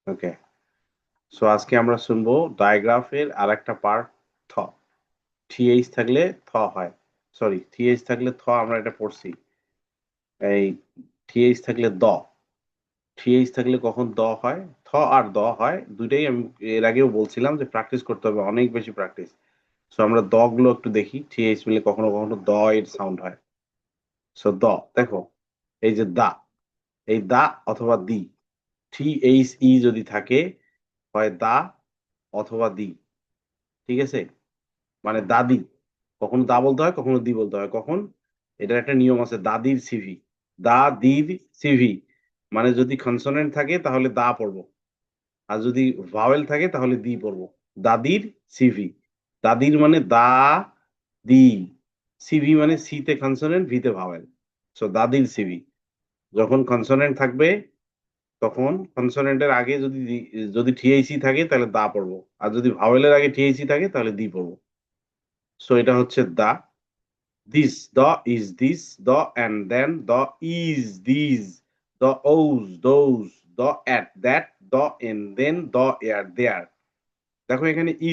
ওকে, so আজকে আমরা শুনবো ডায়াগ্রাফের আর একটা পার্ট থ। TH থাকলে থ হয়, সরি TH থাকলে থ, আমরা এটা পড়ছি। এই TH থাকলে দ, TH থাকলে কখন দ হয়, থ আর দ হয় দুইটাই। আমি এর আগেও বলছিলাম যে প্র্যাকটিস করতে হবে, অনেক বেশি প্র্যাকটিস। সো আমরা দ গুলো একটু দেখি, TH মিলে কখনো কখনো দ এর সাউন্ড হয়। সো দ, দেখো এই যে দা, এই দা অথবা দি, THE যদি থাকে হয় দা অথবা দি, ঠিক আছে? মানে দাদি, কখনো দা বলতে হয়, কখনো দি বলতে হয়। কখন? এটার একটা নিয়ম আছে, দাদির সিভি, দাদির সিভি। মানে যদি কনসোনেন্ট থাকে তাহলে দা পড়বো, আর যদি ভাওয়েল থাকে তাহলে দি পড়বো। দাদির সিভি, দাদির মানে দা দি, সিভি মানে সি তে কনসোনেন্ট, ভি তে ভাওয়েল। সো দাদির সিভি, যখন কনসোনেন্ট থাকবে তখন কনসোনেন্টের আগে যদি যদি THC থাকে তাহলে দা পড়বো, আর যদি ভাওয়েলের আগে THC থাকে তাহলে দি পড়বো। সো এটা হচ্ছে দা, this, the is this, the and then, the is these, the owes those, the at that, the and then, the are there. দেখো এখানে ই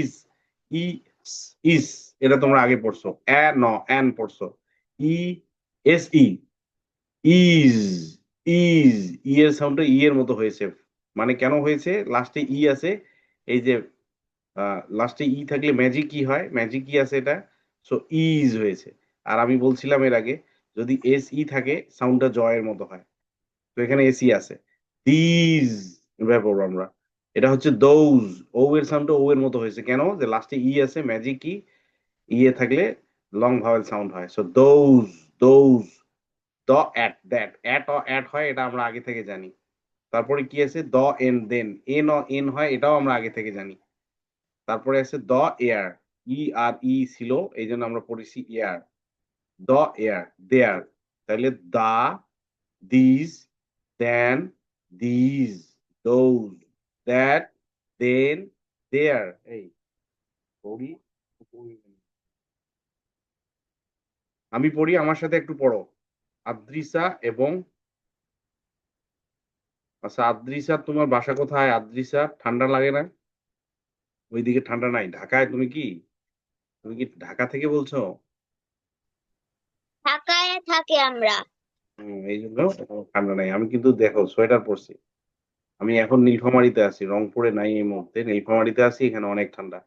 ইস, এটা তোমরা আগে পড়ছো। ন অ্যান পড়ছো। ই ই ইজ ইজ, ই এর সাউন্ডটা ই এর মতো হয়েছে। মানে কেন হয়েছে? লাস্টে ই আছে, এই যে লাস্টে ই থাকলে ম্যাজিক কি হয়, ম্যাজিক কি আছে এটা, সো ইজ হয়েছে। আর আমি বলছিলাম এর আগে, যদি থাকে সাউন্ডটা জয়ের মতো হয়। তো এখানে এসি আছে, দিজ ব্যাপার আমরা, এটা হচ্ছে দোজ, ও এর সাউন্ডটা ও এর মতো হয়েছে কেন? যে লাস্টে ই আছে, ম্যাজিক কি, ইয়ে থাকলে লং ভাওয়েল সাউন্ড হয়। So those, the at that, at হয়, এটা আমরা আগে থেকে জানি। তারপরে কি আছে, দ এন দেন, এন হয়, এটাও আমরা আগে থেকে জানি। তারপরে আছে দ এয়ার, ই ছিল, এই জন্য আমরা পড়েছি এয়ার। দ এয়ার, দেয়ার, তাহলে the, this, then, this, those, that, then, there. এই পড়ি, আমি পড়ি, আমার সাথে একটু পড়ো। আদ্রিসা এবং, আচ্ছা আদ্রিসা, তোমার বাসা কোথায় আদ্রিসা? ঠান্ডা লাগে না? ওইদিকে ঠান্ডা নাই? ঢাকায় তুমি কি ঢাকা থেকে বলছো? ঢাকায় থাকি আমরা। এই জন্য ঠান্ডা নাই। আমি কিন্তু দেখো সোয়েটার পরছি। আমি এখন নীলফামারীতে আছি, রংপুরে নাই এই মুহূর্তে, নীলফামারীতে আছি। এখানে অনেক ঠান্ডা,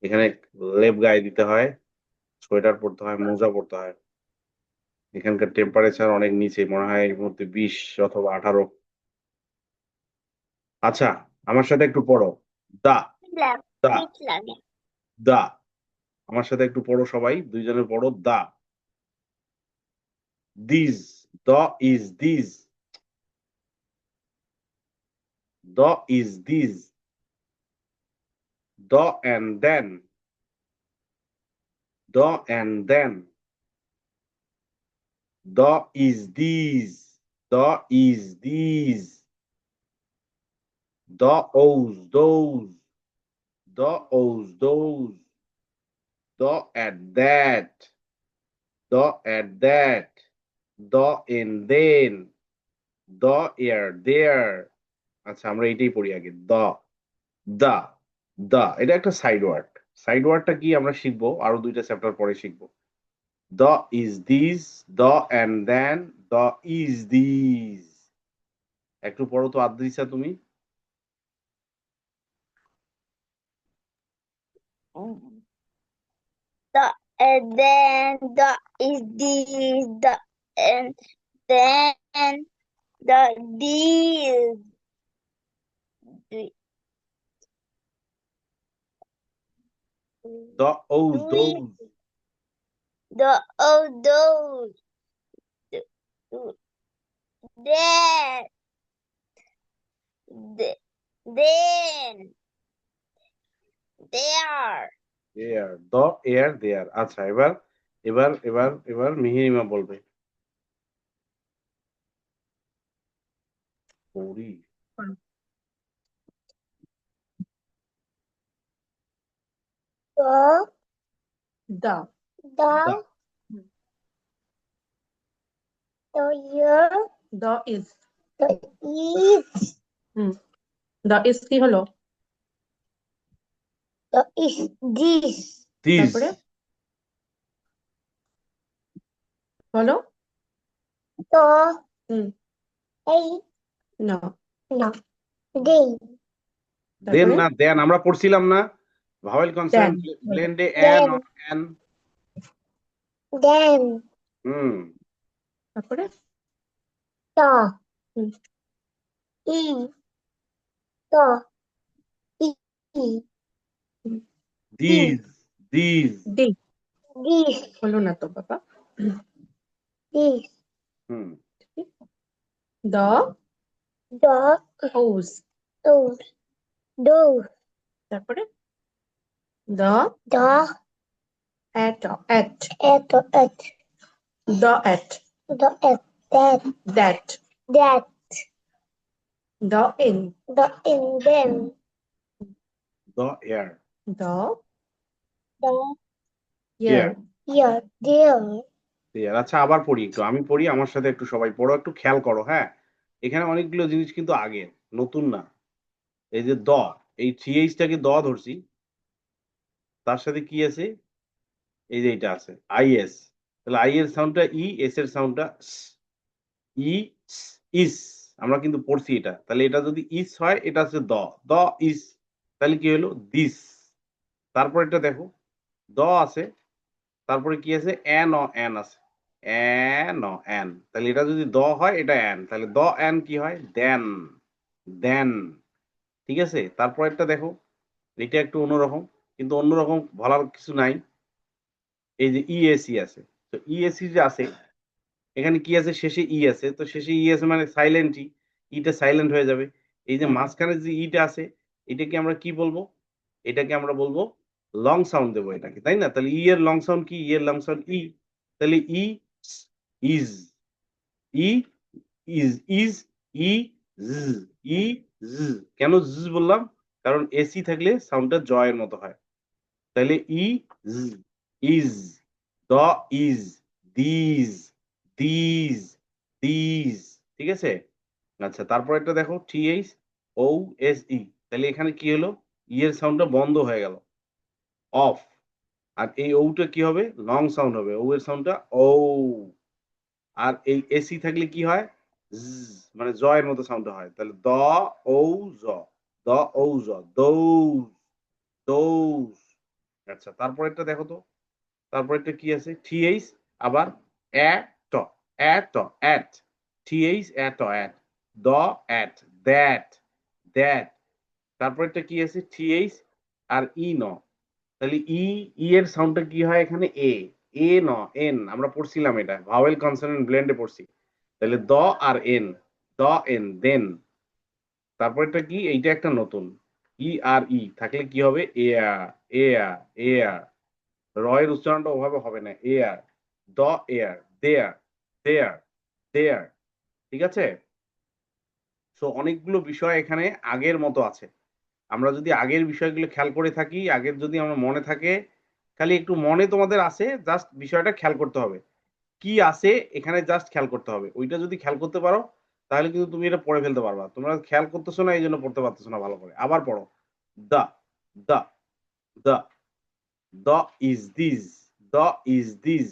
এখানে লেপ গায়ে দিতে হয়, সোয়েটার পরতে হয়, মোজা পরতে হয়। এখানকার টেম্পারেচার অনেক নিচে, মনে হয় এই মুহূর্তে 20 অথবা 18। আচ্ছা, আমার সাথে একটু পড়ো, দা, দা, শীত লাগে। দা, আমার সাথে একটু পড়ো সবাই, দুইজনে পড়ো, the, this, the is this, the is this, the and then, the and then, the is these, the is these, the owes those, the owes those, the at that, the at that, the in then, the ear there. আচ্ছা আমরা এটাই পড়ি আগে, দা, দা, এটা একটা side word. Side ওয়ার্ডটা কি আমরা শিখবো আরো 2টা চ্যাপ্টার পরে শিখবো। The is these, the and then, the is these। একটু পড়ো তো আদ্রিসা তুমি। The and then the is this the and then the these The owes doing those, the oh those that then there there, the air there। আচ্ছা এবার এবার মিহিরিমা বলবে। পড়ি, the The. the the year The is. the is Hmm. The is কি হলো? The is this. This তারপরে বলো। The hmm a না, no. They. দেন তারপরে না দেন আমরা পড়ছিলাম না ভাওয়েল দেন কনসোনেন্ট বলো। ব্লেন্ডে N Then. Or N Then. হুম তারপরে The. হুম, E. The. E. হুম, দিস দিস দি This. হলো না তো বাবা। This. হুম the The. Owes, Those. Those. তারপরে the The. At at At. The at The at. That. That That. The in The in them. The air the The ear here. There. Air আচ্ছা আবার পড়ি একটু আমি পড়ি আমার সাথে একটু সবাই পড়ো একটু খেয়াল করো হ্যাঁ এখানে অনেকগুলো জিনিস কিন্তু আগের নতুন না এই যে দ এই থ্রি এইচটাকে দ ধরছি তার সাথে কি আছে এই যে এটা আছে আইএস তাহলে আই এর সাউন্ডটা ই এস এর সাউন্ডটা ই ইস আমরা কিন্তু পড়ছি এটা তাহলে এটা যদি ইস হয় এটা হচ্ছে দ দ ইস তাহলে কি হলো দিস তারপর এটা দেখো দ আছে তারপরে কি আছে এন অ এন আছে এন অ এন তাহলে এটা যদি দ হয় এটা এন তাহলে দ এন কি হয় দেন দেন ঠিক আছে তারপর একটা দেখো এটা একটু অন্যরকম কিন্তু অন্যরকম বলার কিছু নাই এই যে ইএসি আছে তো ইএসি যে আছে এখানে কি আছে শেষে ই আছে তো শেষে ই আছে মানে সাইলেন্টই ইটা সাইলেন্ট হয়ে যাবে এই যে মাঝখানে যে ইটা আছে এটাকে আমরা কি বলবো এটাকে আমরা বলবো লং সাউন্ড দেবো এটাকে তাই না তাহলে ই এর লং সাউন্ড কি ই এর লং সাউন্ড ই তাহলে ই ইজ ই ইজ ইজ ই জ ই জ কেন জ বললাম কারণ এসি থাকলে সাউন্ডটা জয়ের মতো হয় তাহলে ই is the is this this this ঠিক আছে আচ্ছা তারপর একটা দেখো T H O S E তাহলে এখানে কি হলো ই এর সাউন্ডটা বন্ধ হয়ে গেল অফ আর এই ওটা কি হবে লং সাউন্ড হবে ও এর সাউন্ডটা ও আর এই এসি থাকলে কি হয় মানে জয়ের মতো সাউন্ড হয় তাহলে দ ও জ দ ও জ দৌজ দৌজ আচ্ছা তারপর একটা দেখো তো তারপর একটা কি আছে টিএইচ আবার at at at TH at at the at that that তারপর একটা কি আছে টিএইচ আর ই ন তাহলে ই এর সাউন্ডটা কি হয় এখানে এ ন এন আমরা পড়ছিলাম এটা ভাওয়েল কনসোনেন্ট ব্লেন্ডে পড়ছি তাহলে দ আর এন দ এন দেন তারপরটা কি এইটা একটা নতুন ই আর ই থাকলে কি হবে এয়ার এয়ার এয়ার রয়ের উচ্চারণটা ওভাবে হবে না এয়ার দ এয়ার দেয়ার দেয়ার দেয়ার ঠিক আছে সো অনেকগুলো বিষয় এখানে আগের মতো আছে আমরা যদি আগের বিষয়গুলো খেয়াল করে থাকি আগের যদি আমরা মনে থাকে খালি একটু মনে তোমাদের আছে জাস্ট বিষয়টা খেয়াল করতে হবে কি আছে এখানে জাস্ট খেয়াল করতে হবে ওইটা যদি খেয়াল করতে পারো তাহলে কিন্তু তুমি এটা পড়ে ফেলতে পারবা তোমরা খেয়াল করতেছো না এই জন্য পড়তে পারতেছো না ভালো করে আবার পড়ো the the the the is this the is this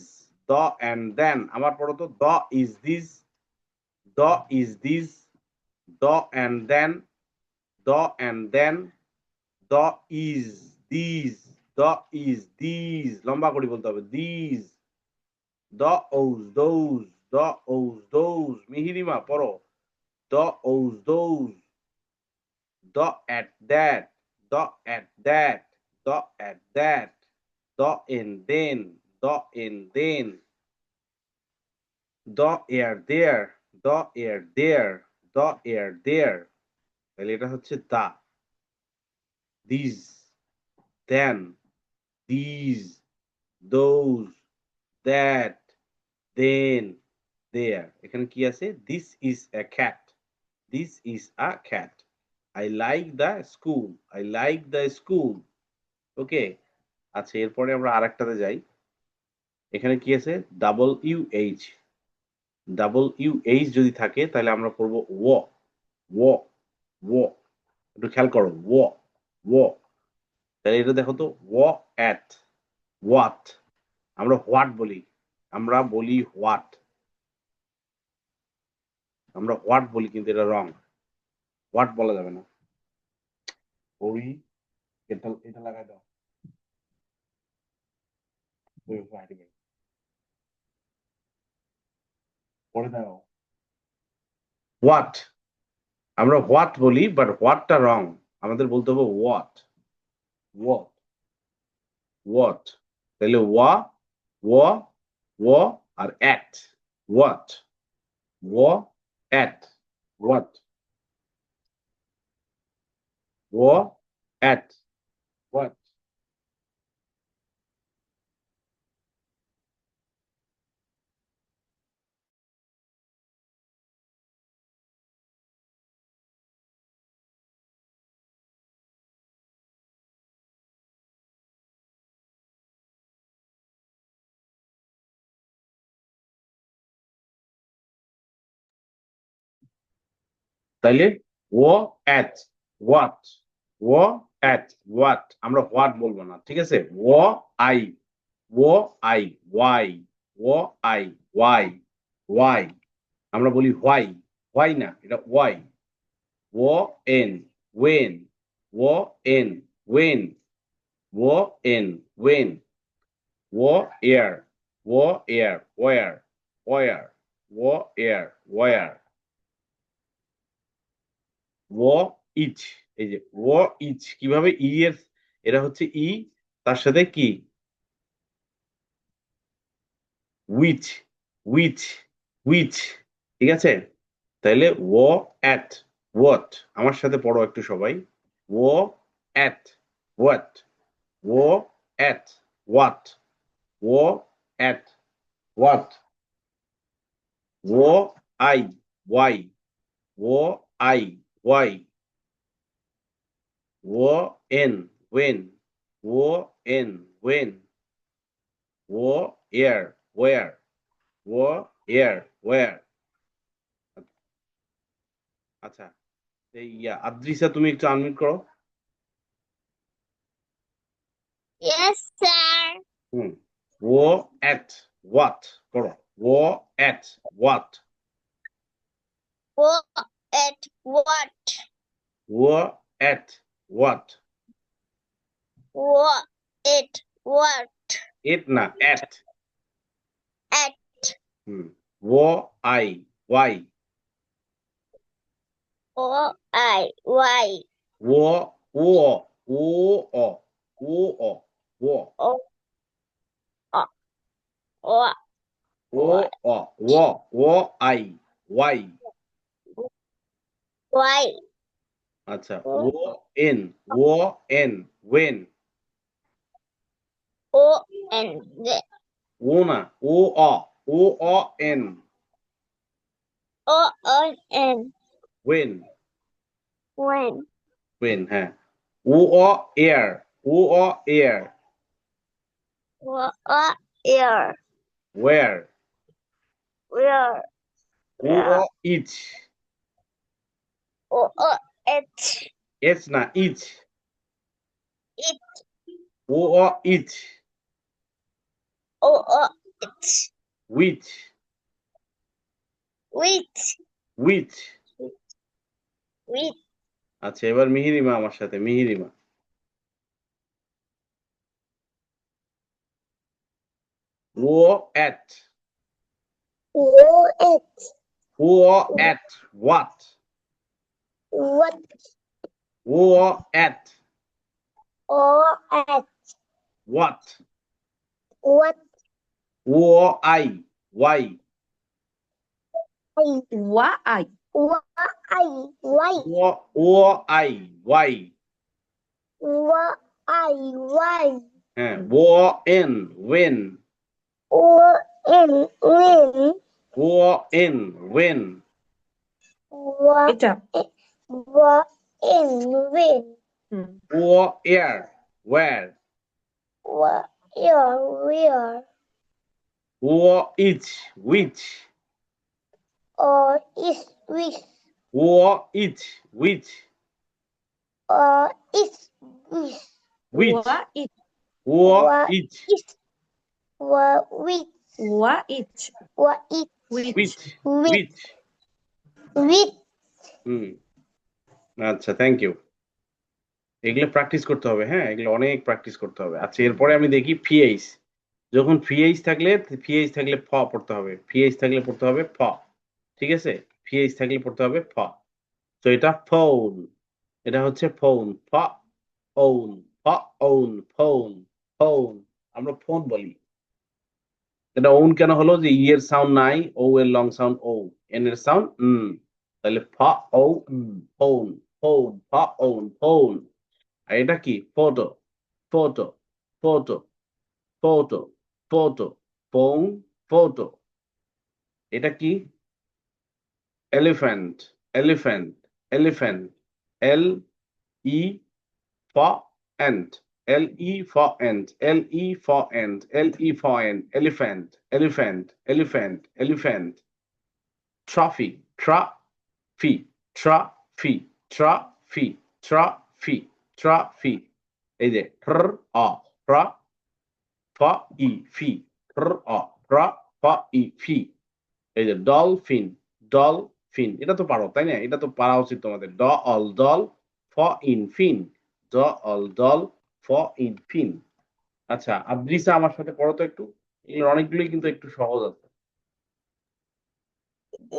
the and then আবার পড়ো তো the is this the is this the and then the and then the is this the is this লম্বা করে বলতে হবে this the owes those, the owes those. Mihirima পড়ো the owes those, the at that, the at that, the at that, the in then, the in then, the air there, the air there, the air there. তাহলে এটা হচ্ছে the, these, then, these, those, that, then, there. এখানে কি আছে? This is a cat. This is a cat. I like the school. I like the school. ওকে আচ্ছা এরপরে আমরা আরেকটাতে যাই এখানে কি আছে double U H double U H যদি থাকে তাহলে আমরা পড়বো ও ও ও একটু খেয়াল করো ও তাহলে এটা দেখো তো at what আমরা হোয়াট বলি হোয়াট আমরা হোয়াট বলি কিন্তু এটা রং হোয়াট বলা যাবে না ওই এটা লাগাই দাও পরে দাও হোয়াট আমরা হোয়াট বলি বাট হোয়াটটা রং আমাদের বলতে হবে হোয়াট what তাহলে ও আর at what at what at what তাইলে ও at what O at what আমরা what বলবো না ঠিক আছে ও আই why why আমরা বলি why না এটা why when when when when when where where each এই যে each কিভাবে ই এর এটা হচ্ছে ই তার সাথে কি which which ঠিক আছে তাহলে at what আমার সাথে পড়ো একটু সবাই at what at what at what I why I why when when where where আচ্ছা এই আদ্রিসা তুমি একটু আনমিউট করো Yes, sir. at what করো at what What at what? at what What at what? it না at At I why I why? wo o Oh, I why why? আচ্ছা n when O and the ও না n O N when when হ্যাঁ air air here where where each O it it's না each it each O it which with আচ্ছা এবার মিহিরিমা আমার সাথে মিহিরিমা at O at at what what at O at what what I why Why? why I why why হ্যাঁ when O N when what এটা in when air where where each which or is which each which is is which Wa it. what each is which Wa it. which Which. which with হুম আচ্ছা thank you এগুলো practice করতে হবে হ্যাঁ এগুলো অনেক practice করতে হবে আচ্ছা এরপরে আমি দেখি পিএইচ যখন পিএইচ থাকলে ফ পড়তে হবে পিএইচ থাকলে পড়তে হবে ফ ঠিক আছে পিএইচ থাকলে পড়তে হবে ফ তো এটা ফোন এটা হচ্ছে ফোন ফ ওন ফ ওন ফোন ফোন আমরা ফোন বলি এটা ওন কেন হলো যে ই এর সাউন্ড নাই ও এর লং সাউন্ড ও এন এর সাউন্ড তাহলে ফ ও ফোন ফোন ফ ওন ফোন আর এটা কি photo photo photo photo photo phone photo এটা কি elephant elephant elephant L E for ant L E for ant L E for ant L E for ant elephant elephant elephant elephant trophy trophy trophy trophy trophy trophy এই যে এই যে dolphin dolphin এটা তো পারো তাই না এটা তো পারা উচিত তোমাদের doll F in fin doll F in ফিন আচ্ছা আদ্রিসা আমার সাথে পড়ো তো একটু এগুলোর অনেকগুলোই কিন্তু একটু সহজ আছে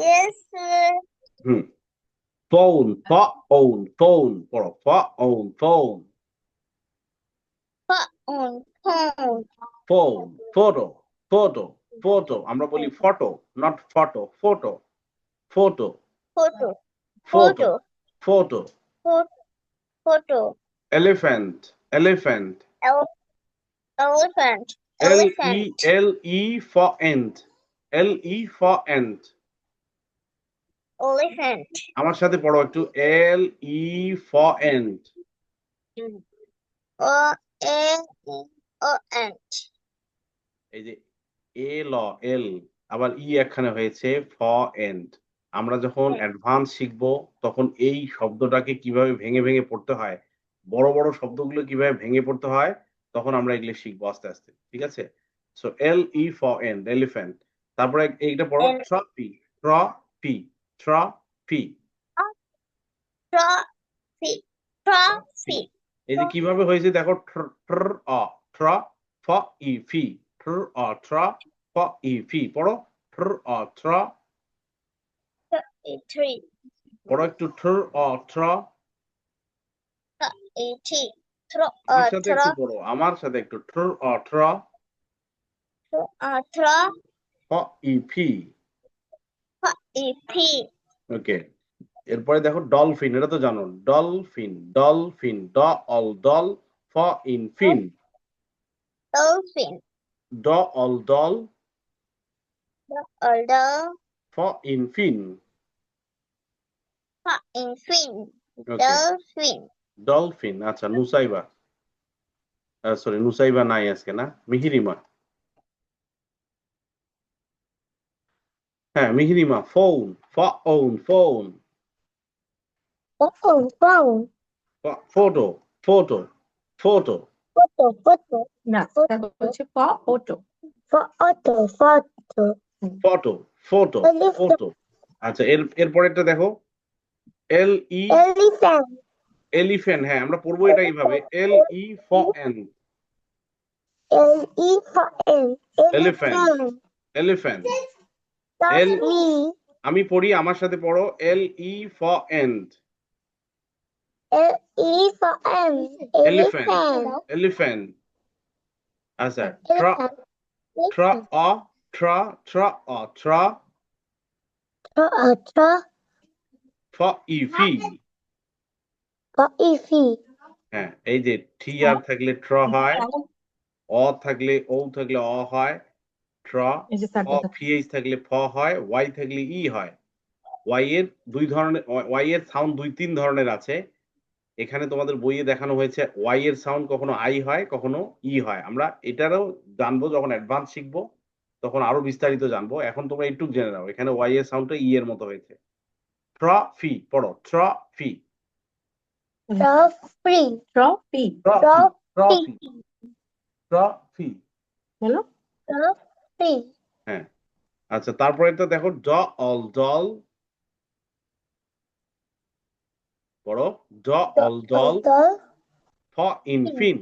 yes sir হুম ফোন ফোন পড়ো phone phone phone phone photo photo photo আমরা বলি photo not photo photo photo photo photo photo photo photo elephant elephant elephant L E elephant L E for ant L E for ant elephant আমার সাথে পড়ো একটু L E for ant o a e o ant এই যে এল আবার ই একখানে হয়েছে for and আমরা যখন অ্যাডভান্স শিখবো তখন এই শব্দটাকে কিভাবে ভেঙে ভেঙে পড়তে হয় বড় বড় শব্দগুলো কিভাবে ভেঙে পড়তে হয় তখন আমরা এগুলো শিখবো আস্তে আস্তে ঠিক আছে so L E for and elephant তারপরে এইটা পড়ো L- trophy trophy trophy trophy trophy এই যে কিভাবে হয়েছে দেখো ট্র ফ ই ফি ট্র ফ ই ফি পড়ো ট্র tree পড়ো একটু ট্র throw আমার সাথে একটু পড়ো আমার সাথে একটু ট্র ফ ই ফি ওকে এরপরে দেখো ডলফিন এটা তো জানো dolphin dolphin doll F in fin dolphin doll although F in fin infin okay dolphin dolphin আচ্ছা নুসাইবা সরি নুসাইবা নাই আজকে না মিহিরিমা হ্যাঁ Mihirima phone phone phone phone photo photo photo photo না তারপর হচ্ছে photo. photo photo photo photo আচ্ছা এরপরেরটা দেখো এল ই elephant এলিফ্যান্ট হ্যাঁ আমরা পড়বো এটা এইভাবে L E for N L-E for Elephant. Elephant L আমি পড়ি আমার সাথে পড়ো L E for and L-E for Elephant. Elephant আচ্ছা ট্র ফ ই ফি হ্যাঁ এই যে টি আর থাকলে ট্র হয় থাকলে অ হয় ট্র এই যে তারপর পিএইচ থাকলে ফ হয় ওয়াই থাকলে ই হয় ওয়াই এর ওয়াই এর সাউন্ড 2-3 ধরনের আছে এখানে তোমাদের বইয়ে দেখানো হয়েছে ওয়াই এর সাউন্ড কখনো আই হয় কখনো ই হয় আমরা এটারও জানবো যখন অ্যাডভান্স শিখবো তখন আরো বিস্তারিত জানবো এখন তোমরা একটু জেনে নাও এখানে ওয়াই এর সাউন্ডটা ই এর মতো হয়েছে ট্রফি পড়ো trophy Trophy. Trophy trophy trophy বলো Trophy. হ্যাঁ আচ্ছা তারপরে তো দেখো জল জল পড়ো জল জল The ফিন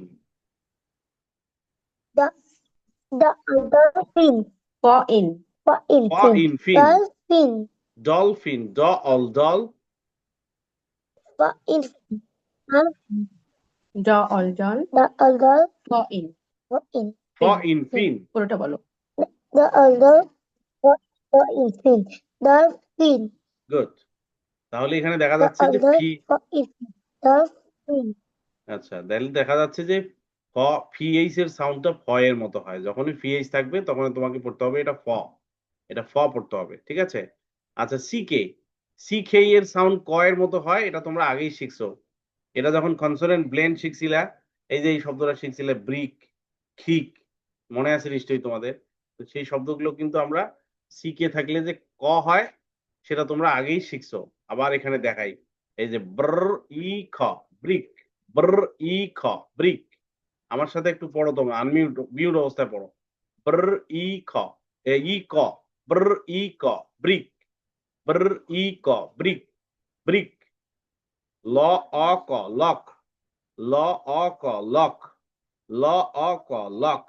the dolphin. ফ ইন ফিন Dolphin. ডলফিন জল জল Dolphin. Dolphin. জ অল জল The ফ ইন ফিন পুরোটা বলো the dolphin. Dolphin. গুড তাহলে এখানে দেখা The যাচ্ছে যে ফি dolphin. আচ্ছা তাহলে দেখা যাচ্ছে যে ফিএইচ এর সাউন্ডটা ফ এর মতো হয় যখনই ফিএইচ থাকবে তখন তোমাকে পড়তে হবে এটা ফ পড়তে হবে ঠিক আছে আচ্ছা সিকে এর সাউন্ড ক এর মতো হয় এটা তোমরা আগেই শিখছো এটা যখন কনসোনেন্ট ব্লেন্ড শিখছিলা এই যে এই শব্দটা শিখছিলে ব্রিক খিক মনে আছে নিশ্চয়ই তোমাদের তো সেই শব্দগুলো কিন্তু আমরা সিকে থাকলে যে ক হয় সেটা তোমরা আগেই শিখছো আবার এখানে দেখাই এই যে ব্র ই খ ব্রিক ব্র ই খ ব্রিক আমার সাথে একটু পড়ো তোমরা মিউট অবস্থায় পড়ো ব্র ই খ ই ক ব্র ই ক ব্রিক ব্র ই ক ব্রিক ব্রিক ল অ ক লক ল অ ক লক ল অ ক লক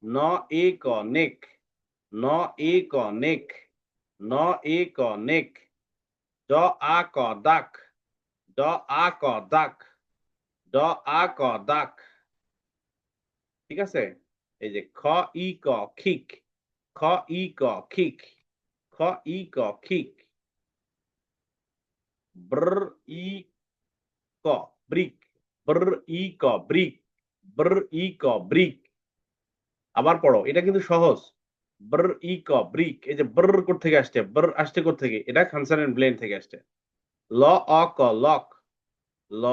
ন এ ক নেক ন এ ক নেক ন এ ক নেক ড আ ক ডাক ড আ ক ডাক ড আ ক ডাক ঠিক আছে এই যে খ ই ক খিক খ ই ক খিক খ ই ক খিক ব্র ই ক ব্রিক ব্র ই ক ব্রিক ব্র ই ক ব্রিক আবার পড়ো এটা কিন্তু সহজ ব্র ই ক ব্রিক এই যে ব্র কোথা থেকে আসছে ব্র আসছে কোথা থেকে এটা কনসোনেন্ট ব্লেন্ড থেকে আসছে ল অ ক লক ল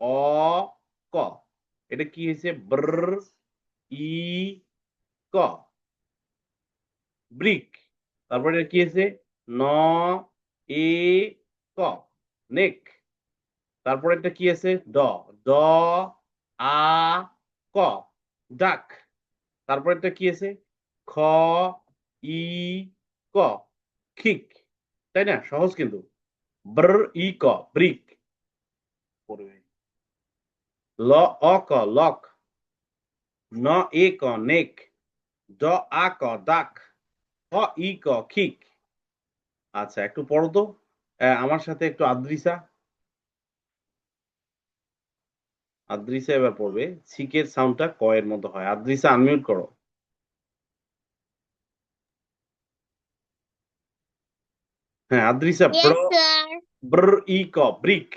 অ ক এটা কি হয়েছে ব্র ই ক ব্রিক তারপরে এটা কি হয়েছে ন এ ক নেক তারপরে এটা কি আছে ড ড আ ক ডাক তারপরে এটা কি আছে খ ই ক খিক তাই না সহজ কিন্তু ব্র ই ক ব্রিক ল অ ক লক ন এ ক নেক ড আ ক ডাক খ ই ক খিক আচ্ছা একটু পড়ো তো আমার সাথে একটু আদ্রিসা এবার পড়বে সিকের সাউন্ডটা ক এর মতো হয় আদ্রিসা আনমিউট করো হ্যাঁ আদ্রিসা Yes, sir. ব্র ই ক ব্রিক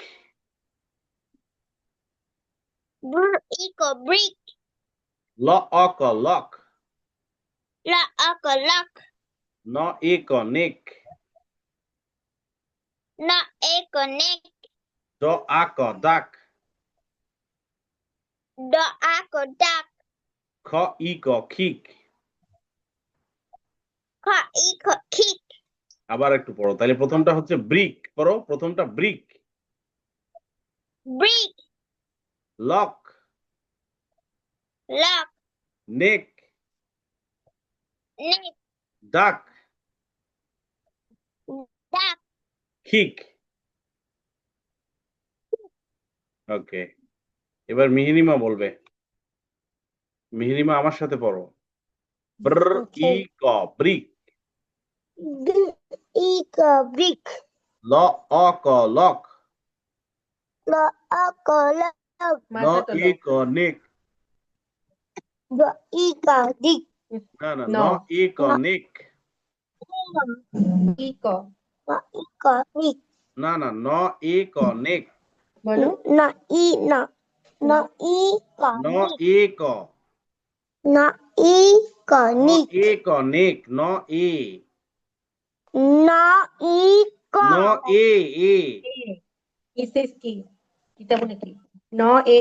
Eco brick. ল অ ক লক La lock. ন এ ক নেক Na eco neck. ড আ ক ডাক The eco duck. খ ই ক খিক Ka eco kick. আবার একটু পড়ো তাহলে প্রথমটা হচ্ছে ব্রিক পড়ো প্রথমটা ব্রিক Brick. Lock Lock. নেক Neck. ডাক Duck. খিক ওকে এবার মিহিরিমা বলবে মিহিরিমা আমার সাথে পড়ো ব্র ই ক ব্রিক Eco brick. ল অ ক লক La eco lock. ন মাথা এ তোলো ক নেক The eco dick. না না ন ন এ ক নেক ই ক The eco nick. না না ন এ ক নেক বলো Na na. Na eco ন nick. এ ক Na eco ন nick. এ ক নেক ন এ Na eco. ন এ এ ইসেস কি কিতা বলে কি ন এ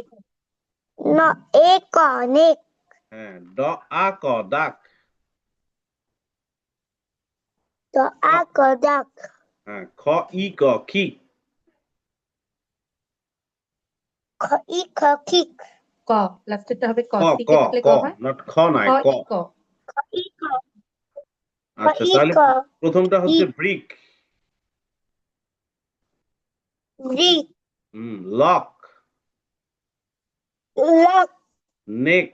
Na eco nick. হ্যাঁ ড আ ক ডাক The eco duck. হ্যাঁ খ ই ক খিক ই ক কিক ক লাস্টেরটা হবে ক ক সি ক কে থাকলে ক ক হয় নট খ নয় ক ক ই ক ই ক আচ্ছা ই তাহলে ক প্রথমটা হচ্ছে ব্রিক ব্রিক লক লক নেক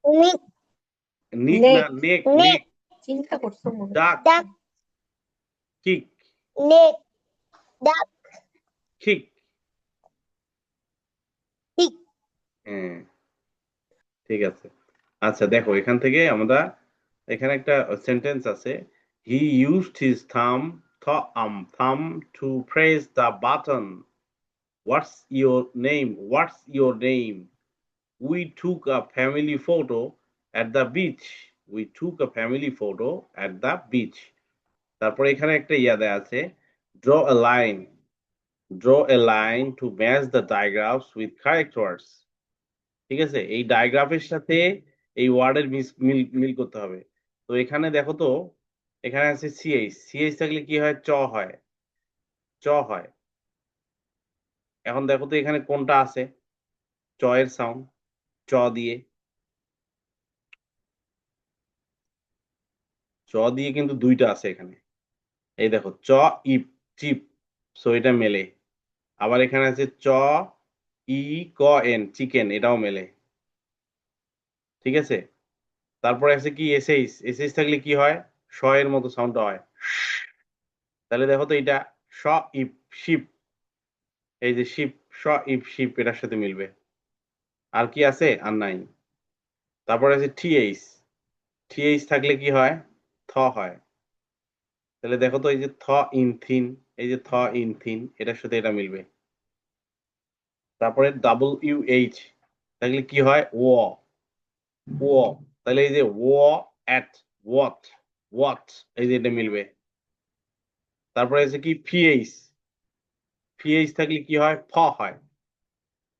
নিক নিক না নেক নেক নেক নেক চিন্তা করছো মনে ডাক ডাক কিক নেক ডাক কিক কিক হ্যাঁ ঠিক আছে আচ্ছা দেখো এখান থেকে আমরা এখানে একটা সেন্টেন্স আছে he used his thumb to press the button what's your name we took a family photo at the beach তারপরে এখানে একটা ইয়া দেয়া আছে draw a line to match the diagrams with correct words ঠিক আছে এই ডায়াগ্রাফের সাথে এই ওয়ার্ডের মিল করতে হবে তো এখানে দেখো তো এখানে আছে সিএইচ থাকলে কি হয় চ হয় এখন দেখো তো এখানে কোনটা আছে চ এর সাউন্ড চ দিয়ে কিন্তু দুইটা আছে এখানে এই দেখো চ ইপ চিপ সো এটা মেলে আবার এখানে আছে চ ই ক এন চিকেন এটাও মেলে ঠিক আছে তারপরে আছে কি এসএইচ থাকলে কি হয় স এর মতো সাউন্ডটা হয় তাহলে দেখো তো এটা স ইপ শিপ এই যে শিপ স ইপ শিপ এটার সাথে মিলবে আর কি আছে আর নাই তারপরে আছে টিএইচ থাকলে কি হয় থ হয় তাহলে দেখো তো এই যে থ ইন থিন এটার সাথে এটা মিলবে তারপরে WH থাকলে কি হয় ও তাহলে এই যে অ্যাট ওয়াট এই যে এটা মিলবে তারপরে আছে কি পিএইচ থাকলে কি হয় ফ হয়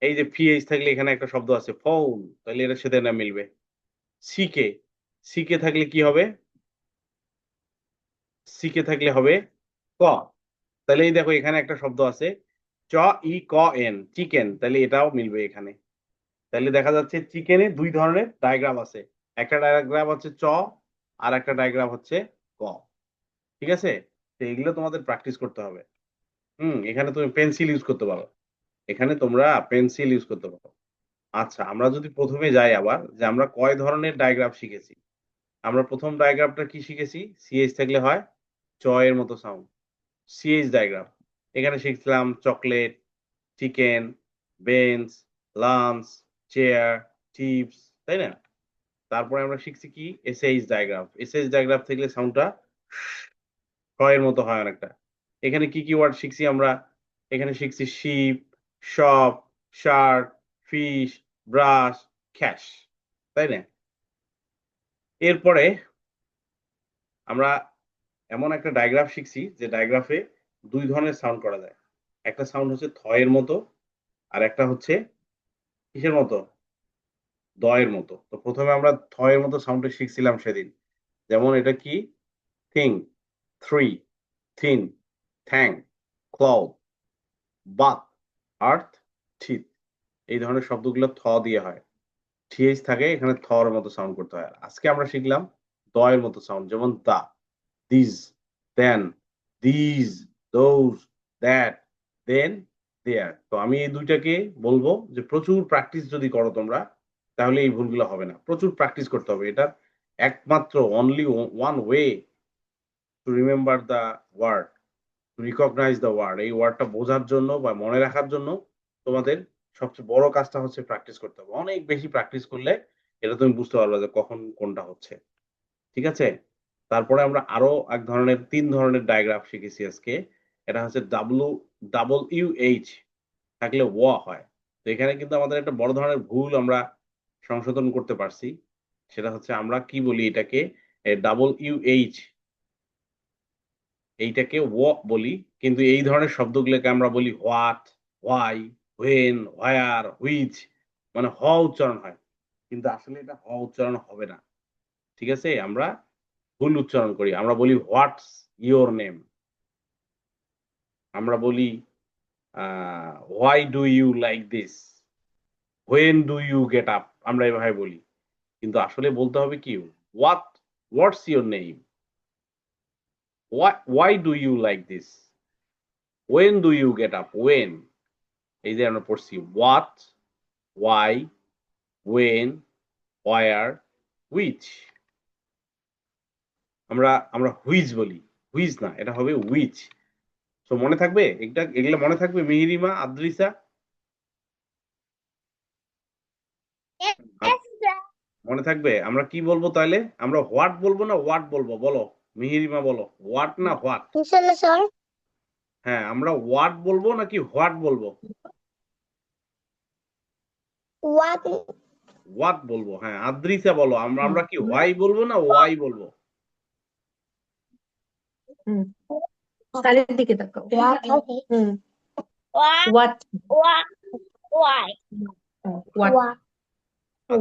এই যে পিএইচ থাকলে এখানে একটা শব্দ আছে ফোন তাহলে এটার সাথে এটা মিলবে সিকে সিকে থাকলে কি হবে সিকে থাকলে হবে ক তাহলে এই দেখো এখানে একটা শব্দ আছে চ ই ক এন চিকেন তাহলে এটাও মিলবে এখানে তাহলে দেখা যাচ্ছে চিকেনে দুই ধরনের ডায়াগ্রাম আছে একটা ডায়াগ্রাম হচ্ছে চ আর একটা ডায়াগ্রাম হচ্ছে ক ঠিক আছে তো এগুলো তোমাদের প্র্যাকটিস করতে হবে এখানে তুমি পেন্সিল ইউজ করতে পারো আচ্ছা আমরা যদি প্রথমে যাই আবার যে আমরা কয় ধরনের ডায়াগ্রাম শিখেছি আমরা প্রথম ডায়াগ্রামটা কি শিখেছি সিএইচ থাকলে হয় চ এর মতো সাউন্ড সিএইচ ডায়াগ্রাম এখানে শিখছিলাম chocolate chicken bench lunch chair chips তাই না তারপরে আমরা শিখছি কি এসএইচ ডায়াগ্রাম থেকে সাউন্ডটা শ এর মতো হয় অনেকটা এখানে কি কি ওয়ার্ড শিখছি আমরা এখানে শিখছি ship shop shark fish brush cash তাই না এরপরে আমরা এমন একটা ডায়াগ্রাফ শিখছি যে ডায়াগ্রাফে দুই ধরনের সাউন্ড করা যায় একটা সাউন্ড হচ্ছে থ এর মতো আর একটা হচ্ছে কিসের মতো দ এর মতো তো প্রথমে আমরা থ এর মতো সাউন্ডটা শিখছিলাম সেদিন যেমন এটা কি thing three thin thank cloud bath earth ঠিত এই ধরনের শব্দগুলো থ দিয়ে হয় টিএইচ থাকে এখানে থর মতো সাউন্ড করতে হয় আর আজকে আমরা শিখলাম দ এর মতো সাউন্ড যেমন the this then this those that then there তো আমি এই দুইটাকে বলবো যে প্রচুর প্র্যাকটিস যদি করো তোমরা তাহলে এই ভুলগুলো হবে না প্রচুর প্র্যাকটিস করতে হবে এটা একমাত্র only one way to remember the word to recognise the word এই ওয়ার্ডটা বোঝার জন্য বা মনে রাখার জন্য তোমাদের সবচেয়ে বড় কাজটা হচ্ছে প্র্যাকটিস করতে হবে অনেক বেশি প্র্যাকটিস করলে এটা তুমি বুঝতে পারবে যে কখন কোনটা হচ্ছে ঠিক আছে তারপরে আমরা আরো এক ধরনের তিন ধরনের ডায়াগ্রাফ শিখেছি আজকে এটা হচ্ছে WH থাকলে হয় তো এখানে কিন্তু আমাদের একটা বড় ধরনের ভুল আমরা সংশোধন করতে পারছি সেটা হচ্ছে আমরা কি বলি এটাকে WH এইটাকে বলি কিন্তু এই ধরনের শব্দগুলোকে আমরা বলি what why when where which মানে হ উচ্চারণ হয় কিন্তু আসলে এটা হ উচ্চারণ হবে না ঠিক আছে আমরা ভুল উচ্চারণ করি আমরা বলি হোয়াটস ইওর নেম আমরা বলি why do you like this, when do you get up, আমরা এভাবে বলি। কিন্তু আসলে বলতে হবে কি, what's your name, why do you like this, when do you get up, when. এই যে আমরা পড়ছি what, why, when, where, which. আমরা আমরা হুইচ বলি, হুইচ না, এটা হবে উইচ। তো মনে থাকবে, এগুলা মনে থাকবে মিহিরিমা, আদ্রিসা? Yes, sir. মনে থাকবে? আমরা কি বলবো তাহলে? আমরা হোয়াট বলবো না হোয়াট বলবো, বলো মিহিরিমা, বলো হোয়াট না হোয়াট? Inshallah, sir. হ্যাঁ, আমরা হোয়াট বলবো নাকি হোয়াট বলবো? What? হোয়াট বলবো। হ্যাঁ, আদ্রিসা বলো, আমরা কি হোয়াই বলবো না ওয়াই বলবো? তালের দিকে তাকাও। What? Okay. What? What? What? Why? What? What?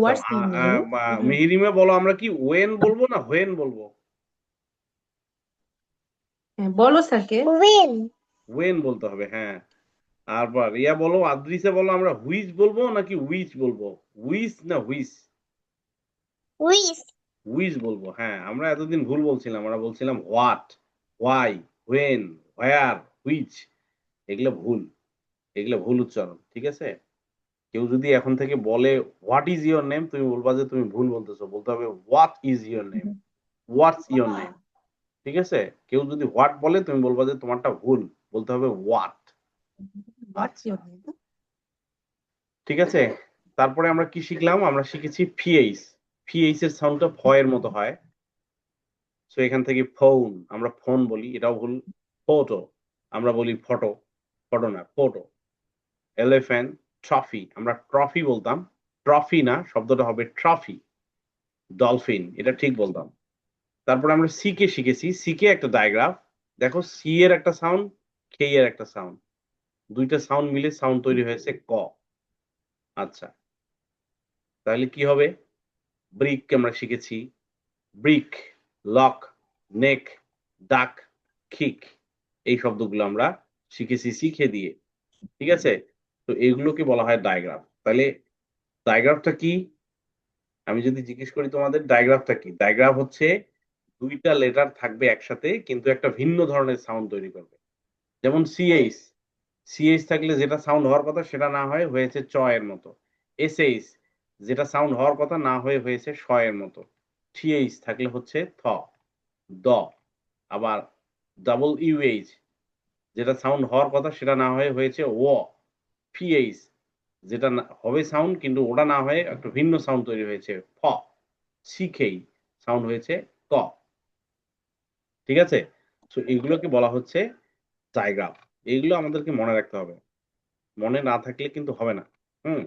What's আচ্ছা, your name? মিহিরিমা বলো, আমরা কি ওয়েন বলবো না হোয়েন বলবো? বলো স্যারকে। When? ওয়েন বলতে হবে, হ্যাঁ। আবার ইয়া বলো, আদ্রিসা বলো, আমরা হুইচ বলবো নাকি উইচ বলবো? হুইচ না হুইচ? With? হুইচ বলবো, হ্যাঁ। আমরা এতদিন ভুল বলছিলাম, আমরা বলছিলাম what, why, when, where, which. এগুলো ভুল, এগুলো ভুল উচ্চারণ, ঠিক আছে? কেউ যদি এখন থেকে বলে হোয়াট ইজ ইওর নেম, তুমি বলবা যে তুমি ভুল বলতেছো, বলতে হবে what is your name, what's your name, ঠিক আছে? কেউ যদি হোয়াট বলে, তুমি বলবা যে তোমারটা ভুল, বলতে হবে হোয়াট। What's your name? ঠিক আছে? তারপরে আমরা কি শিখলাম? আমরা শিখেছি পিএইচ। পিএইচ এর সাউন্ডটা ফ এর মতো হয়। সো এখান থেকে ফোন, আমরা ফোন বলি, এটাও ভুল। ফটো, আমরা বলি ফটো, ফটো না ফটো। এলিফ্যান্ট, ট্রফি, আমরা ট্রফি বলতাম, ট্রফি না, শব্দটা হবে ট্রফি। ডলফিন, এটা ঠিক বলতাম। তারপরে আমরা সি কে শিখেছি, সি কে একটা ডায়াগ্রাফ। দেখো, সি এর একটা সাউন্ড, কে এর একটা সাউন্ড, দুইটা সাউন্ড মিলে সাউন্ড তৈরি হয়েছে ক। আচ্ছা, তাহলে কি হবে? ব্রিক আমরা শিখেছি, ব্রিক, লক, নেক, ডাক, কিক, এই শব্দগুলো আমরা শিখেছি শিখে দিয়ে, ঠিক আছে? তো এগুলোকে বলা হয় ডায়াগ্রাফ। তাহলে ডায়াগ্রাফটা কি? আমি যদি জিজ্ঞেস করি তোমাদের ডায়াগ্রাফটা কি, ডায়াগ্রাফ হচ্ছে দুইটা লেটার থাকবে একসাথে, কিন্তু একটা ভিন্ন ধরনের সাউন্ড তৈরি করবে। যেমন সিএইচ, সিএইচ থাকলে যেটা সাউন্ড হওয়ার কথা সেটা না হয়ে হয়েছে চ এর মতো। এসএইচ, যেটা সাউন্ড হওয়ার কথা না হয়ে হয়েছে স এর মতো। টিএইচ থাকলে হচ্ছে থ, দ। আবার ডাবল ইউএইচ, যেটা সাউন্ড হওয়ার কথা সেটা না হয়ে হয়েছে ও। পিএইচ, যেটা হবে সাউন্ড কিন্তু ওটা না হয়ে একটা ভিন্ন সাউন্ড তৈরি হয়েছে ফ। সিকেই, সাউন্ড হয়েছে ক, ঠিক আছে? তো এগুলোকে বলা হচ্ছে ডায়াগ্রাফ। এইগুলো আমাদেরকে মনে রাখতে হবে, মনে না থাকলে কিন্তু হবে না। হুম।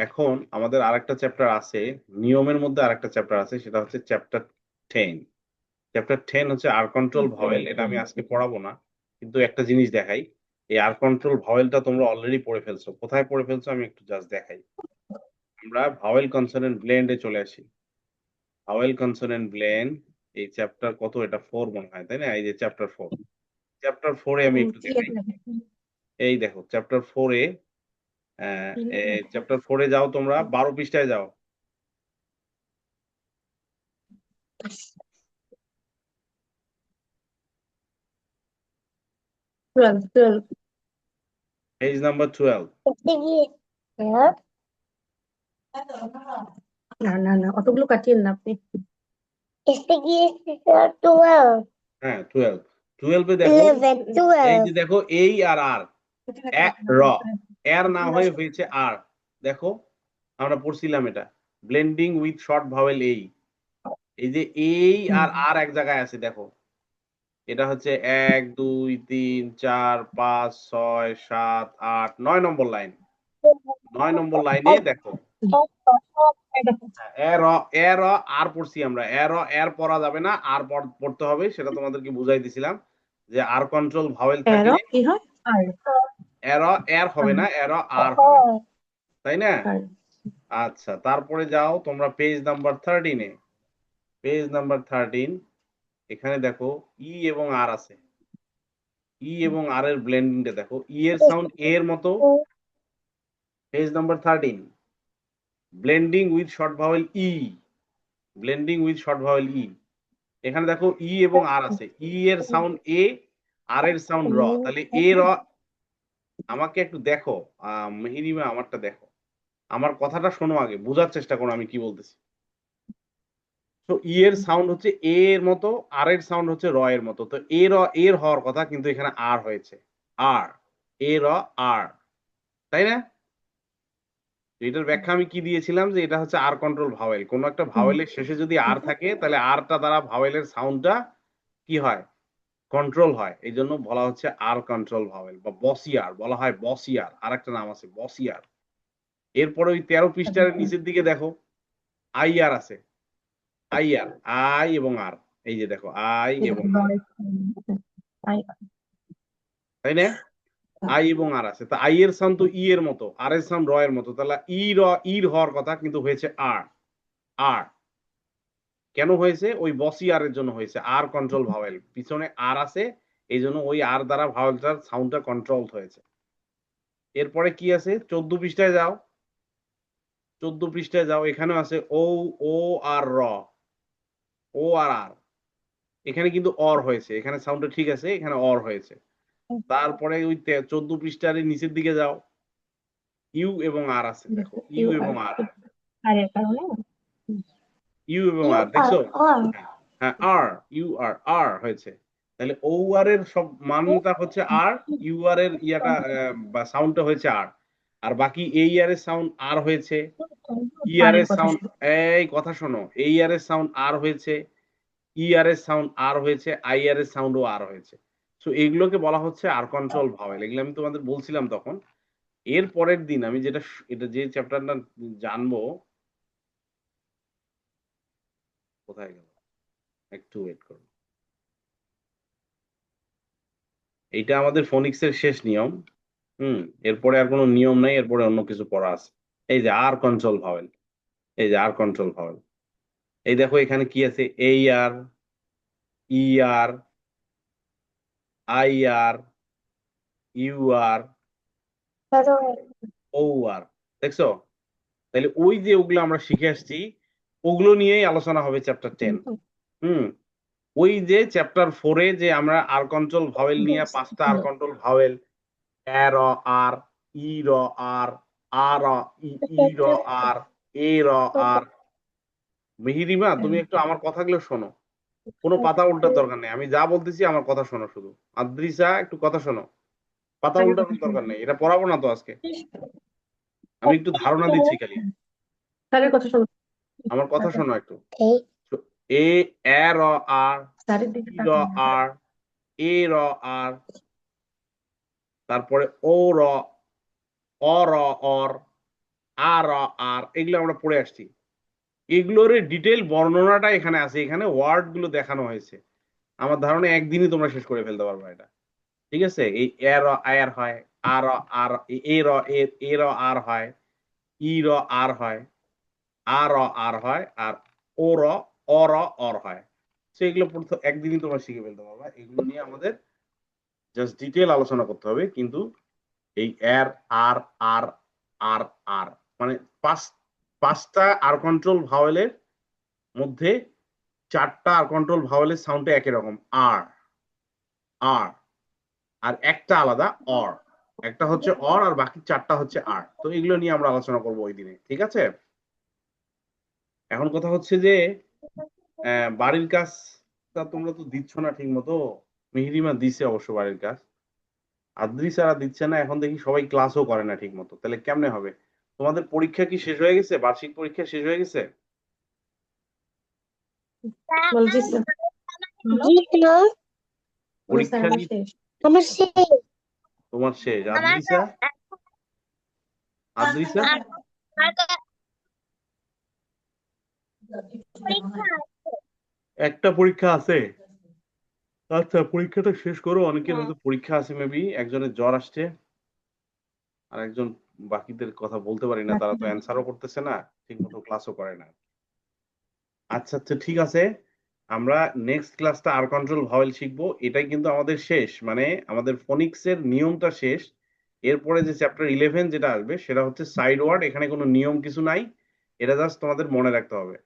এখন আমাদের আরেকটা চ্যাপ্টার আছে, নিয়মের মধ্যে আরেকটা চ্যাপ্টার আছে, সেটা হচ্ছে চ্যাপ্টার 10। চ্যাপ্টার 10 হচ্ছে আর কন্ট্রোল ভাওয়েল। এটা আমি আজকে পড়াবো না, কিন্তু একটা জিনিস দেখাই। এই আর কন্ট্রোল ভাওয়েলটা তোমরা অলরেডি পড়ে ফেলছো। কোথায় পড়ে ফেলছো আমি একটু জাস্ট দেখাই। আমরা ভাওয়েল কনসোনেন্ট ব্লেন্ডে চলে আসি। ভাওয়েল কনসোনেন্ট ব্লেন্ড, এই চ্যাপ্টার কত, এটা 4 মনে হয়, তাই না? এই যে চ্যাপ্টার 4। চ্যাপ্টার 4 এ আমি একটু দেখাই। এই দেখো চ্যাপ্টার 4 এ, চ্যাপ্টার 4 এ যাও, তোমরা 12 পৃষ্ঠায় যাও। Page number 12। Yes. না না না, অতগুলো কাটিয়েন না আপনি। It's 12. হ্যাঁ 12, 12 এ দেখো, 11, এই 12. যে দেখো এই আর আর, র, এর না হয়ে হয়েছে আর। দেখো, আমরা পড়ছিলাম এটা, ব্লেন্ডিং উইথ শর্ট ভাওয়েল এই। এই যে এই আর আর এক জায়গায় আছে, দেখো। এটা হচ্ছে 1 2 3 4 5 6 7 8 9 নম্বর লাইন। 9 নম্বর লাইনে দেখো, এর আর পড়ছি আমরা, এর পড়া যাবে না, আর পড়তে হবে, সেটা তোমাদেরকে বুঝাই দিছিলাম যে আর কন্ট্রোল ভাওয়েল থাকলে কি হয়? আর এর হবে না, আর হবে, তাই না? আচ্ছা, তারপরে যাও তোমরা পেজ নাম্বার 13 এ। পেজ নাম্বার 13, এখানে দেখো ই এবং আর আছে। ই এবং আর এর ব্লেন্ডিংটা দেখো। ই এর সাউন্ড এ এর মতো। Page number 13, blending with short vowel E, blending with short vowel ই। এখানে দেখো ই এবং আর আছে। ই এর সাউন্ড এ, আর এর সাউন্ড র। তাহলে এ র, আমাকে একটু দেখো মেহেরিমা, আমারটা দেখো, আমার কথাটা শোনো, আগে বোঝার চেষ্টা করো আমি কি বলতেছি। তো ই এর সাউন্ড হচ্ছে এ এর মতো, আর এর সাউন্ড হচ্ছে র এর মতো। তো এ র এর হওয়ার কথা, কিন্তু এখানে আর হয়েছে। আর, এ র আর, তাই না? এটার ব্যাখ্যা আমি কি দিয়েছিলাম, যে এটা হচ্ছে আর কন্ট্রোল ভাওয়েল। কোন একটা ভাওয়েলের শেষে যদি আর থাকে, তাহলে আরটা দ্বারা ভাওয়েলের সাউন্ডটা কি হয়, কন্ট্রোল হয়। এই জন্য বলা হচ্ছে আর কন্ট্রোল ভাওয়েল বা বসিয়ার বলা হয়। বসিয়ার আর একটা নাম আছে, বসিয়ার। এরপরে ওই 13 পৃষ্ঠার নিচের দিকে দেখো, আই আর আছে। আই আর, আই এবং আর, এই যে দেখো আই এবং আর, তাই না? আই এবং আর আছে। তা আই এর সাউন্ড তো ই এর মতো, আর এর সাউন্ড র এর মতো। তাহলে ই র, ইর হওয়ার কথা, কিন্তু হয়েছে আর। আর কেন হয়েছে? ওই বসিয়ার এর জন্য হয়েছে। আর কন্ট্রোল ভাওয়েল, পিছনে আর আছে, এই জন্য ওই আর দ্বারা ভাওয়েলটার সাউন্ডটা কন্ট্রোল হয়েছে। এরপরে কি আছে? 14 পৃষ্ঠায় যাও, 14 পৃষ্ঠায় যাও, এখানেও আছে ও, ও আর র, ও আর আর। এখানে কিন্তু অর হয়েছে, এখানে সাউন্ডটা ঠিক আছে, এখানে অর হয়েছে। তারপরে ওই 14 পৃষ্ঠার নিচের দিকে যাও, ইউ এবং আর আছে, দেখো ইউ এবং আর, আরের কারণে ইউ এবং You আর, দেখছো? are. হ্যাঁ, আর, ইউ আর, আর হয়েছে। তাহলে ও আর এর সব মানটা হচ্ছে আর, ইউ আর এর ইয়াটা বা সাউন্ডটা হয়েছে আর, আর বাকি এই আর এর সাউন্ড আর হয়েছে, ই আর আরের এর কথা সাউন্ড, শুনো। এই কথা শোনো, এই আর এর সাউন্ড আর হয়েছে, ই আর এর সাউন্ড আর হয়েছে, আই আর এর সাউন্ডও আর হয়েছে। সো এগুলোকে বলা হচ্ছে আর কন্ট্রোল ভাওয়েল। এগুলো আমি তোমাদের বলছিলাম তখন। এর পরের দিন আমি যেটা এটা যে চ্যাপ্টারটা জানবো, কোথায় গেল, একটু ওয়েট করো। এইটা আমাদের ফোনিক্সের শেষ নিয়ম। এরপরে আর কোনো নিয়ম নাই, এরপরে অন্য কিছু পড়া আছে। এই যে আর কন্ট্রোল ভাওয়েল, এই যে আর কন্ট্রোল ভাওয়েল, এই দেখো এখানে কি আছে, এই আর, ই আর, আই আর, ইউ আর, ও আর, দেখছো? তাহলে ওই যে ওগুলো আমরা শিখে আসছি, ওগুলো নিয়েই আলোচনা হবে চ্যাপ্টার 10। হুম ওই যে চ্যাপ্টার 4-এ যে আমরা আর কন্ট্রোল ভাওয়েল নিয়ে 5টা আর কন্ট্রোল ভাওয়েল, এ র আর, ই র আর, ই র আর, এ র আর। মিহিরিমা, তুমি একটু আমার কথাগুলো শোনো, কোনো পাতা উল্টার দরকার নেই, আমি যা বলতেছি আমার কথা শোনো শুধু। আদ্রিসা, একটু কথা শোনো, পাতা আরের কথা উল্টানোর শুনো। দরকার নেই, এটা পড়াবো না তো আজকে, আমি একটু ধারণা দিচ্ছি খালি। স্যারের কথা শোনো। আমার কথা শোনো একটু। Okay. এ, এ র আর, স্যারের দিকে ই র তাকাও না। আর, এ র আর, তারপরে ও র, অ র অর, আ র আর, এগুলো আমরা পড়ে আসছি। এগুলোর ডিটেল বর্ণনাটা এখানে আছে, এখানে ওয়ার্ড গুলো দেখানো হয়েছে। আমার ধারণা একদিনই তোমরা শেষ করে ফেলতে পারবে এটা। ঠিক আছে? এই এ র আয়ার হয়, আর আর, এ র এ র আর হয়, ই র আর হয়, আর আর হয়, আর ও র, অ র অর হয়। তো এগুলো পড়তে একদিনই তোমরা শিখে ফেলতে পারবে। এগুলো নিয়ে আমাদের জাস্ট ডিটেল আলোচনা করতে হবে। কিন্তু এই এর, আর আর আর আর মানে পাঁচটা আর কন্ট্রোল ভাওয়েলের মধ্যে 4টা আর কন্ট্রোল ভাওয়েলের সাউন্ডটা একই রকম, আর, আর, আর একটা আলাদা, অর। একটা হচ্ছে অর, আর বাকি 4টা হচ্ছে আর। তো এগুলো নিয়ে আমরা আলোচনা করবো ওই দিনে, ঠিক আছে? এখন কথা হচ্ছে যে বাড়ির কাজটা তোমরা তো দিচ্ছ না ঠিক মতো। মিহিরিমা দিছে অবশ্য বাড়ির কাজ, আদ্রিসারা দিচ্ছে না। এখন দেখি সবাই ক্লাসও করে না ঠিক মতো, তাহলে কেমনে হবে? তোমাদের পরীক্ষা কি শেষ হয়ে গেছে? বার্ষিক পরীক্ষা শেষ হয়ে গেছে? বলতেছি Gino, পরীক্ষা কি শেষ। আমার শেষ। তোমার শেষ? আমার আদ্রিসা, আদ্রিসা পরীক্ষা একটা পরীক্ষা আছে। আচ্ছা, পরীক্ষাটা শেষ করো। অনেকের হ্যাঁ। হয়তো পরীক্ষা আছে, মেবি একজনের জ্বর আসছে, আর একজন, বাকিদের কথা বলতে পারি না, তারা তো অ্যান্সারও করতেছে না ঠিক মতো, ক্লাসও করে না। আচ্ছা আচ্ছা, ঠিক আছে। আমরা নেক্সট ক্লাসটা আর কন্ট্রোল ভাওয়েল শিখবো, এটাই কিন্তু আমাদের শেষ, মানে আমাদের ফোনিক্সের নিয়মটা শেষ। এরপরে যে চ্যাপ্টার 11 যেটা আসবে সেটা হচ্ছে সাইড ওয়ার্ড। এখানে কোনো নিয়ম কিছু নাই, এটা জাস্ট তোমাদের মনে রাখতে হবে,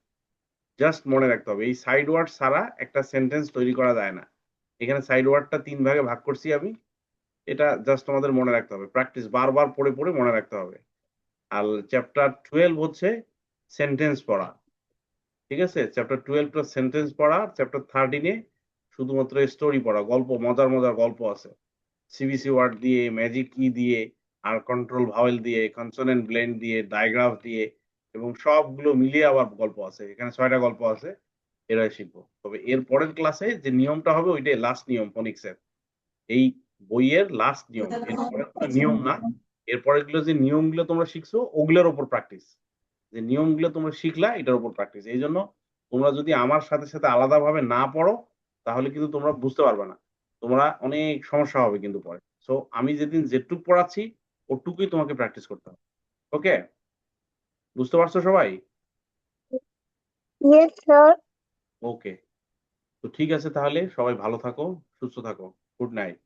জাস্ট মনে রাখতে হবে। এই সাইড ওয়ার্ড ছাড়া একটা সেন্টেন্স তৈরি করা যায় না। এখানে সাইড ওয়ার্ডটা 3 ভাগে ভাগ করছি আমি, এটা জাস্ট তোমাদের মনে রাখতে হবে, প্র্যাকটিস বারবার পড়ে পড়ে মনে রাখতে হবে। আর চ্যাপ্টার 12 হচ্ছে সেন্টেন্স পড়া, ঠিক আছে? চ্যাপ্টার 12 টা সেন্টেন্স পড়া, চ্যাপ্টার 13 এ শুধুমাত্র স্টোরি পড়া, গল্প, মজার মজার গল্প আছে সিবিসি ওয়ার্ড দিয়ে, ম্যাজিক ই দিয়ে, আর কন্ট্রোল ভাওয়েল দিয়ে, কনসোনেন্ট ব্লেন্ড দিয়ে, ডায়াগ্রাফ দিয়ে, এবং সবগুলো মিলিয়ে আবার গল্প আছে। এখানে 6টা গল্প আছে, এরাই শিখবো। তবে এর পরের ক্লাসে যে নিয়মটা হবে ওইটাই লাস্ট নিয়ম ফোনিক্সের, এই বইয়ের লাস্ট নিয়ম। এরপরে কোনো নিয়ম না, এরপরে গুলো যে নিয়মগুলো তোমরা শিখছো ওগুলোর উপর প্র্যাকটিস, যে নিয়মগুলো তোমরা শিখলা এটার উপর প্র্যাকটিস। এই জন্য তোমরা যদি আমার সাথে সাথে আলাদাভাবে না পড়ো তাহলে কিন্তু তোমরা বুঝতে পারবে না, তোমরা অনেক সমস্যা হবে কিন্তু পরে। সো আমি যেদিন যেটুক পড়াচ্ছি ওটুকুই তোমাকে প্র্যাকটিস করতে হবে। ওকে, বুঝতে পারছো সবাই? Yes, sir. ওকে, তো ঠিক আছে, তাহলে সবাই ভালো থাকো, সুস্থ থাকো। Good night.